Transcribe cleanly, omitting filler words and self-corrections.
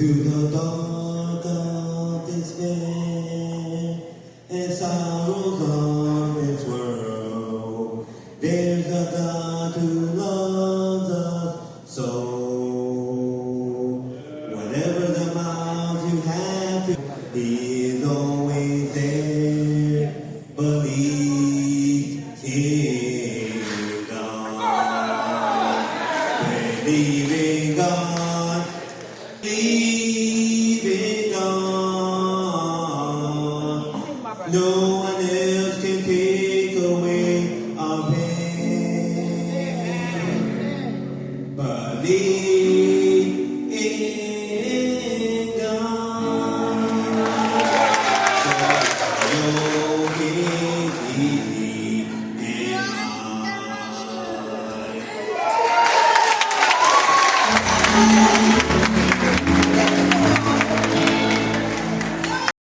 Through the dark of despair and sorrows of this world, there's a God who loves us so. Whatever the miles you have to, He is always there. Believe in God. Believe in God. Believe in God. No one else can take away our pain. Believe in God. Your is easy and mine.